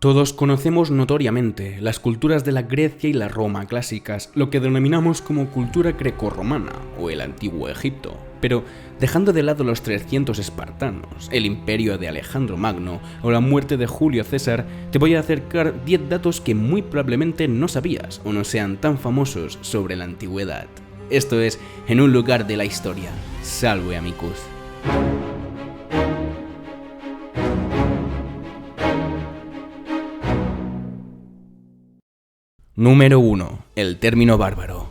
Todos conocemos notoriamente las culturas de la Grecia y la Roma clásicas, lo que denominamos como cultura grecorromana o el antiguo Egipto. Pero dejando de lado los 300 espartanos, el imperio de Alejandro Magno o la muerte de Julio César, te voy a acercar 10 datos que muy probablemente no sabías o no sean tan famosos sobre la antigüedad. Esto es En un lugar de la historia. Salve amicus. Número 1. El término bárbaro.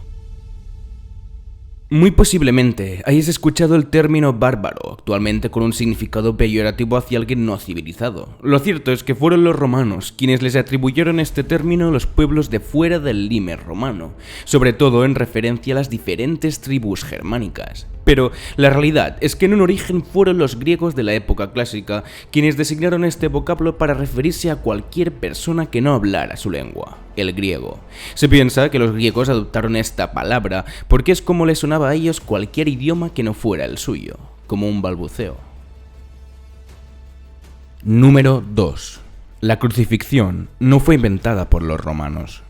Muy posiblemente hayas escuchado el término bárbaro, actualmente con un significado peyorativo hacia alguien no civilizado. Lo cierto es que fueron los romanos quienes les atribuyeron este término a los pueblos de fuera del Lime romano, sobre todo en referencia a las diferentes tribus germánicas. Pero la realidad es que en un origen fueron los griegos de la época clásica quienes designaron este vocablo para referirse a cualquier persona que no hablara su lengua, el griego. Se piensa que los griegos adoptaron esta palabra porque es como les sonaba a ellos cualquier idioma que no fuera el suyo, como un balbuceo. Número 2. La crucifixión no fue inventada por los romanos.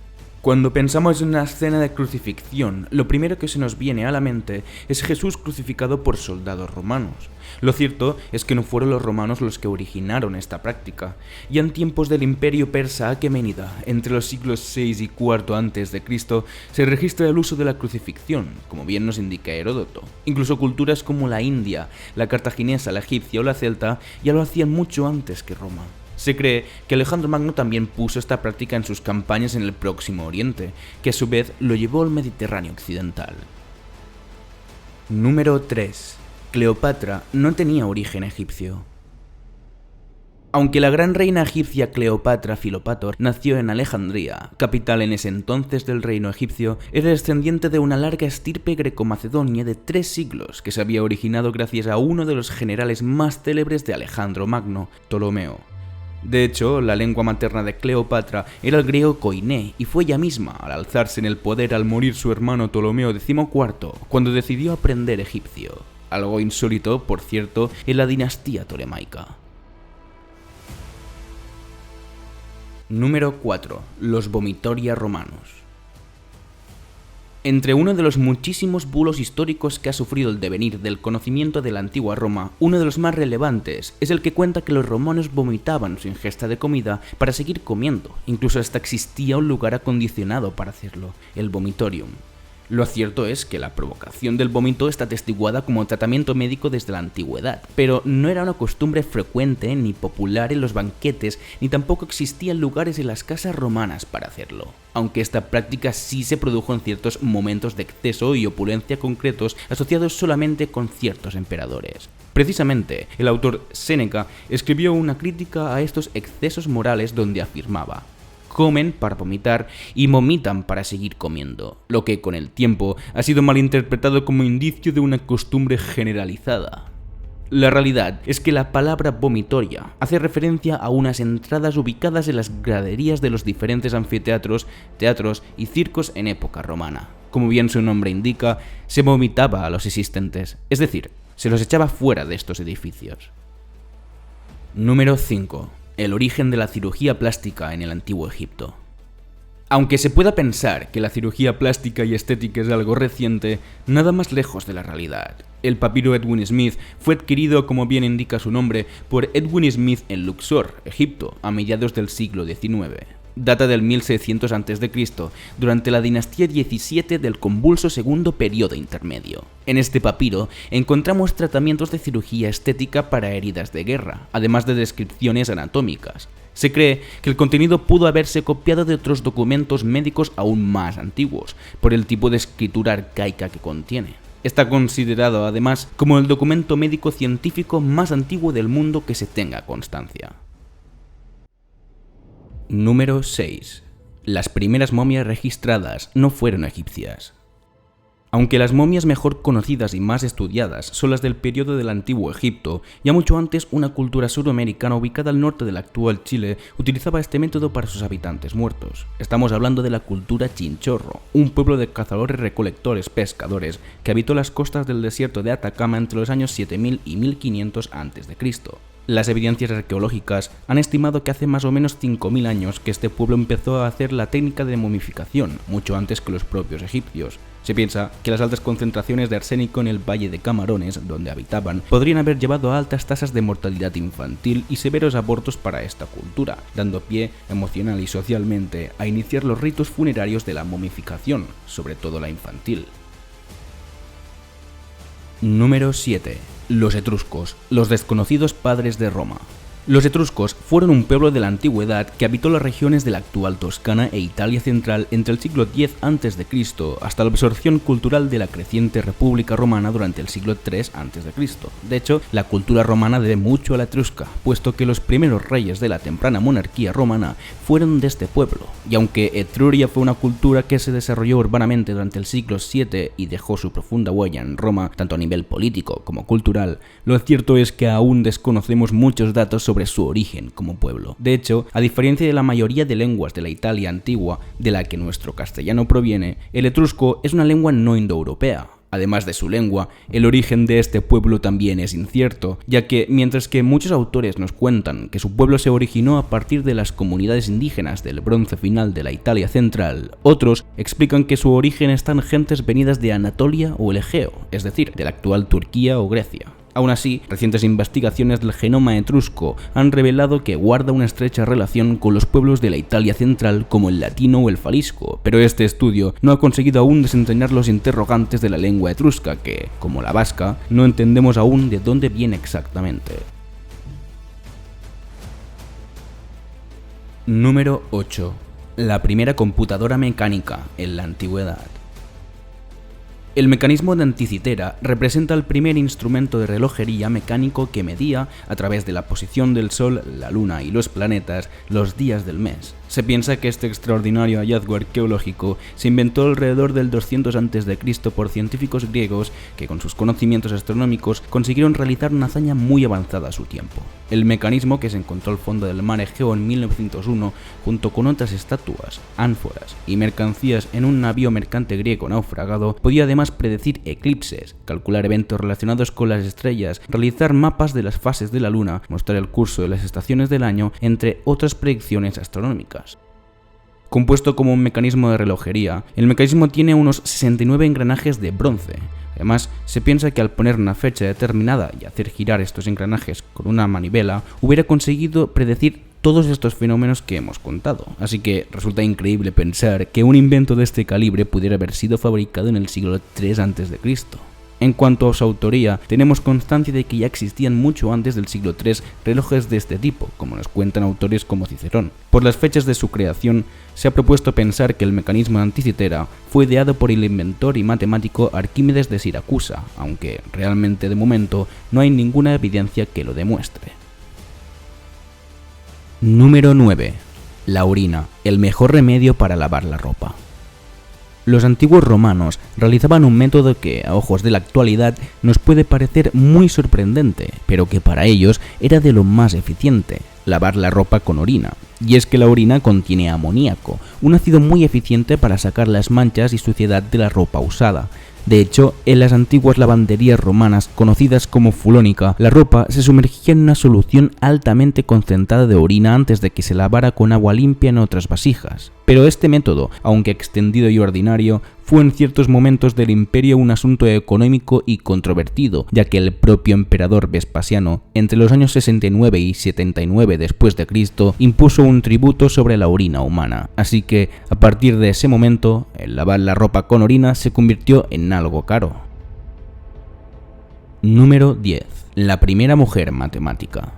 Cuando pensamos en una escena de crucifixión, lo primero que se nos viene a la mente es Jesús crucificado por soldados romanos. Lo cierto es que no fueron los romanos los que originaron esta práctica. Ya en tiempos del imperio persa aqueménida, entre los siglos VI y IV a.C., se registra el uso de la crucifixión, como bien nos indica Heródoto. Incluso culturas como la India, la cartaginesa, la egipcia o la celta ya lo hacían mucho antes que Roma. Se cree que Alejandro Magno también puso esta práctica en sus campañas en el Próximo Oriente, que a su vez lo llevó al Mediterráneo occidental. Número 3. Cleopatra no tenía origen egipcio. Aunque la gran reina egipcia Cleopatra Filopator nació en Alejandría, capital en ese entonces del reino egipcio, era descendiente de una larga estirpe greco-macedonia de 3 siglos que se había originado gracias a uno de los generales más célebres de Alejandro Magno, Ptolomeo. De hecho, la lengua materna de Cleopatra era el griego koiné, y fue ella misma, al alzarse en el poder al morir su hermano Ptolomeo XIV, cuando decidió aprender egipcio. Algo insólito, por cierto, en la dinastía tolemaica. Número 4. Los vomitoria romanos. Entre uno de los muchísimos bulos históricos que ha sufrido el devenir del conocimiento de la antigua Roma, uno de los más relevantes es el que cuenta que los romanos vomitaban su ingesta de comida para seguir comiendo, incluso hasta existía un lugar acondicionado para hacerlo, el vomitorium. Lo cierto es que la provocación del vómito está atestiguada como tratamiento médico desde la antigüedad, pero no era una costumbre frecuente ni popular en los banquetes, ni tampoco existían lugares en las casas romanas para hacerlo, aunque esta práctica sí se produjo en ciertos momentos de exceso y opulencia concretos asociados solamente con ciertos emperadores. Precisamente, el autor Séneca escribió una crítica a estos excesos morales donde afirmaba: comen para vomitar y vomitan para seguir comiendo, lo que con el tiempo ha sido malinterpretado como indicio de una costumbre generalizada. La realidad es que la palabra vomitoria hace referencia a unas entradas ubicadas en las graderías de los diferentes anfiteatros, teatros y circos en época romana. Como bien su nombre indica, se vomitaba a los asistentes, es decir, se los echaba fuera de estos edificios. Número 5. El origen de la cirugía plástica en el Antiguo Egipto. Aunque se pueda pensar que la cirugía plástica y estética es algo reciente, nada más lejos de la realidad. El papiro Edwin Smith fue adquirido, como bien indica su nombre, por Edwin Smith en Luxor, Egipto, a mediados del siglo XIX. Data del 1600 a.C., durante la dinastía XVII del convulso segundo periodo intermedio. En este papiro encontramos tratamientos de cirugía estética para heridas de guerra, además de descripciones anatómicas. Se cree que el contenido pudo haberse copiado de otros documentos médicos aún más antiguos, por el tipo de escritura arcaica que contiene. Está considerado además como el documento médico científico más antiguo del mundo que se tenga constancia. Número 6. Las primeras momias registradas no fueron egipcias. Aunque las momias mejor conocidas y más estudiadas son las del periodo del Antiguo Egipto, ya mucho antes una cultura sudamericana ubicada al norte del actual Chile utilizaba este método para sus habitantes muertos. Estamos hablando de la cultura chinchorro, un pueblo de cazadores, recolectores, pescadores que habitó las costas del desierto de Atacama entre los años 7000 y 1500 a.C. Las evidencias arqueológicas han estimado que hace más o menos 5.000 años que este pueblo empezó a hacer la técnica de momificación, mucho antes que los propios egipcios. Se piensa que las altas concentraciones de arsénico en el Valle de Camarones, donde habitaban, podrían haber llevado a altas tasas de mortalidad infantil y severos abortos para esta cultura, dando pie, emocional y socialmente, a iniciar los ritos funerarios de la momificación, sobre todo la infantil. Número 7. Los etruscos, los desconocidos padres de Roma. Los etruscos fueron un pueblo de la antigüedad que habitó las regiones de la actual Toscana e Italia central entre el siglo X a.C. hasta la absorción cultural de la creciente República Romana durante el siglo III a.C. De hecho, la cultura romana debe mucho a la etrusca, puesto que los primeros reyes de la temprana monarquía romana fueron de este pueblo, y aunque Etruria fue una cultura que se desarrolló urbanamente durante el siglo VII y dejó su profunda huella en Roma, tanto a nivel político como cultural, lo cierto es que aún desconocemos muchos datos sobre su origen como pueblo. De hecho, a diferencia de la mayoría de lenguas de la Italia antigua, de la que nuestro castellano proviene, el etrusco es una lengua no indoeuropea. Además de su lengua, el origen de este pueblo también es incierto, ya que mientras que muchos autores nos cuentan que su pueblo se originó a partir de las comunidades indígenas del Bronce final de la Italia central, otros explican que su origen está en gentes venidas de Anatolia o el Egeo, es decir, de la actual Turquía o Grecia. Aún así, recientes investigaciones del genoma etrusco han revelado que guarda una estrecha relación con los pueblos de la Italia central como el latino o el falisco, pero este estudio no ha conseguido aún desentrañar los interrogantes de la lengua etrusca que, como la vasca, no entendemos aún de dónde viene exactamente. Número 8. La primera computadora mecánica en la antigüedad. El mecanismo de Anticitera representa el primer instrumento de relojería mecánico que medía, a través de la posición del Sol, la Luna y los planetas, los días del mes. Se piensa que este extraordinario hallazgo arqueológico se inventó alrededor del 200 a.C. por científicos griegos que con sus conocimientos astronómicos consiguieron realizar una hazaña muy avanzada a su tiempo. El mecanismo, que se encontró al fondo del mar Egeo en 1901, junto con otras estatuas, ánforas y mercancías en un navío mercante griego naufragado, podía además predecir eclipses, calcular eventos relacionados con las estrellas, realizar mapas de las fases de la Luna, mostrar el curso de las estaciones del año, entre otras predicciones astronómicas. Compuesto como un mecanismo de relojería, el mecanismo tiene unos 69 engranajes de bronce. Además, se piensa que al poner una fecha determinada y hacer girar estos engranajes con una manivela, hubiera conseguido predecir todos estos fenómenos que hemos contado. Así que resulta increíble pensar que un invento de este calibre pudiera haber sido fabricado en el siglo III a.C. En cuanto a su autoría, tenemos constancia de que ya existían mucho antes del siglo III relojes de este tipo, como nos cuentan autores como Cicerón. Por las fechas de su creación, se ha propuesto pensar que el mecanismo de Anticitera fue ideado por el inventor y matemático Arquímedes de Siracusa, aunque realmente de momento no hay ninguna evidencia que lo demuestre. Número 9. La orina, el mejor remedio para lavar la ropa. Los antiguos romanos realizaban un método que, a ojos de la actualidad, nos puede parecer muy sorprendente, pero que para ellos era de lo más eficiente: lavar la ropa con orina. Y es que la orina contiene amoníaco, un ácido muy eficiente para sacar las manchas y suciedad de la ropa usada. De hecho, en las antiguas lavanderías romanas, conocidas como fulónica, la ropa se sumergía en una solución altamente concentrada de orina antes de que se lavara con agua limpia en otras vasijas. Pero este método, aunque extendido y ordinario, fue en ciertos momentos del imperio un asunto económico y controvertido, ya que el propio emperador Vespasiano, entre los años 69 y 79 después de Cristo, impuso un tributo sobre la orina humana. Así que, a partir de ese momento, el lavar la ropa con orina se convirtió en algo caro. Número 10. La primera mujer matemática.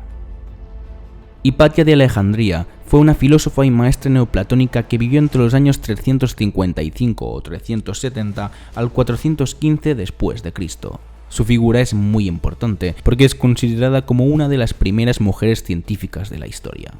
Hipatia de Alejandría fue una filósofa y maestra neoplatónica que vivió entre los años 355 o 370 al 415 después de Cristo. Su figura es muy importante porque es considerada como una de las primeras mujeres científicas de la historia.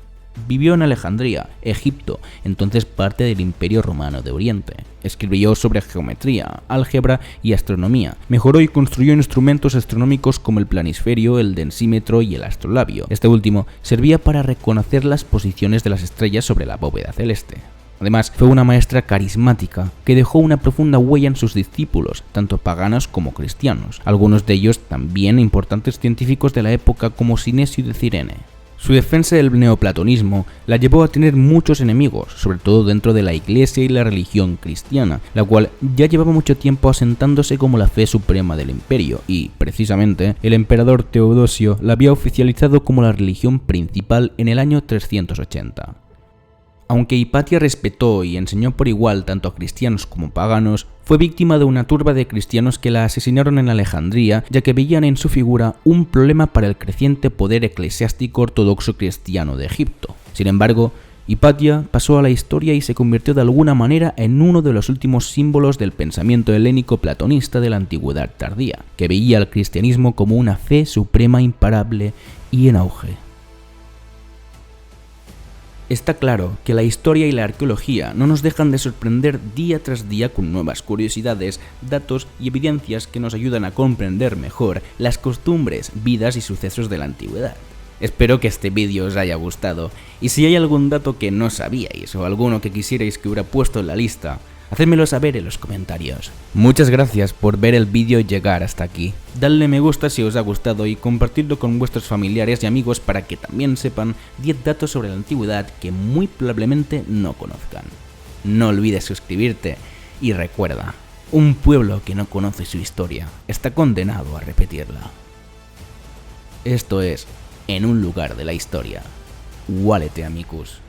Vivió en Alejandría, Egipto, entonces parte del Imperio Romano de Oriente. Escribió sobre geometría, álgebra y astronomía. Mejoró y construyó instrumentos astronómicos como el planisferio, el densímetro y el astrolabio. Este último servía para reconocer las posiciones de las estrellas sobre la bóveda celeste. Además, fue una maestra carismática que dejó una profunda huella en sus discípulos, tanto paganos como cristianos, algunos de ellos también importantes científicos de la época como Sinesio de Cirene. Su defensa del neoplatonismo la llevó a tener muchos enemigos, sobre todo dentro de la Iglesia y la religión cristiana, la cual ya llevaba mucho tiempo asentándose como la fe suprema del imperio, y, precisamente, el emperador Teodosio la había oficializado como la religión principal en el año 380. Aunque Hipatia respetó y enseñó por igual tanto a cristianos como paganos, fue víctima de una turba de cristianos que la asesinaron en Alejandría, ya que veían en su figura un problema para el creciente poder eclesiástico ortodoxo cristiano de Egipto. Sin embargo, Hipatia pasó a la historia y se convirtió de alguna manera en uno de los últimos símbolos del pensamiento helénico platonista de la antigüedad tardía, que veía al cristianismo como una fe suprema imparable y en auge. Está claro que la historia y la arqueología no nos dejan de sorprender día tras día con nuevas curiosidades, datos y evidencias que nos ayudan a comprender mejor las costumbres, vidas y sucesos de la antigüedad. Espero que este vídeo os haya gustado, y si hay algún dato que no sabíais o alguno que quisierais que hubiera puesto en la lista, hacedmelo saber en los comentarios. Muchas gracias por ver el vídeo y llegar hasta aquí. Dadle me gusta si os ha gustado y compartidlo con vuestros familiares y amigos para que también sepan 10 datos sobre la antigüedad que muy probablemente no conozcan. No olvides suscribirte y recuerda, un pueblo que no conoce su historia está condenado a repetirla. Esto es En un lugar de la historia. Walete amicus.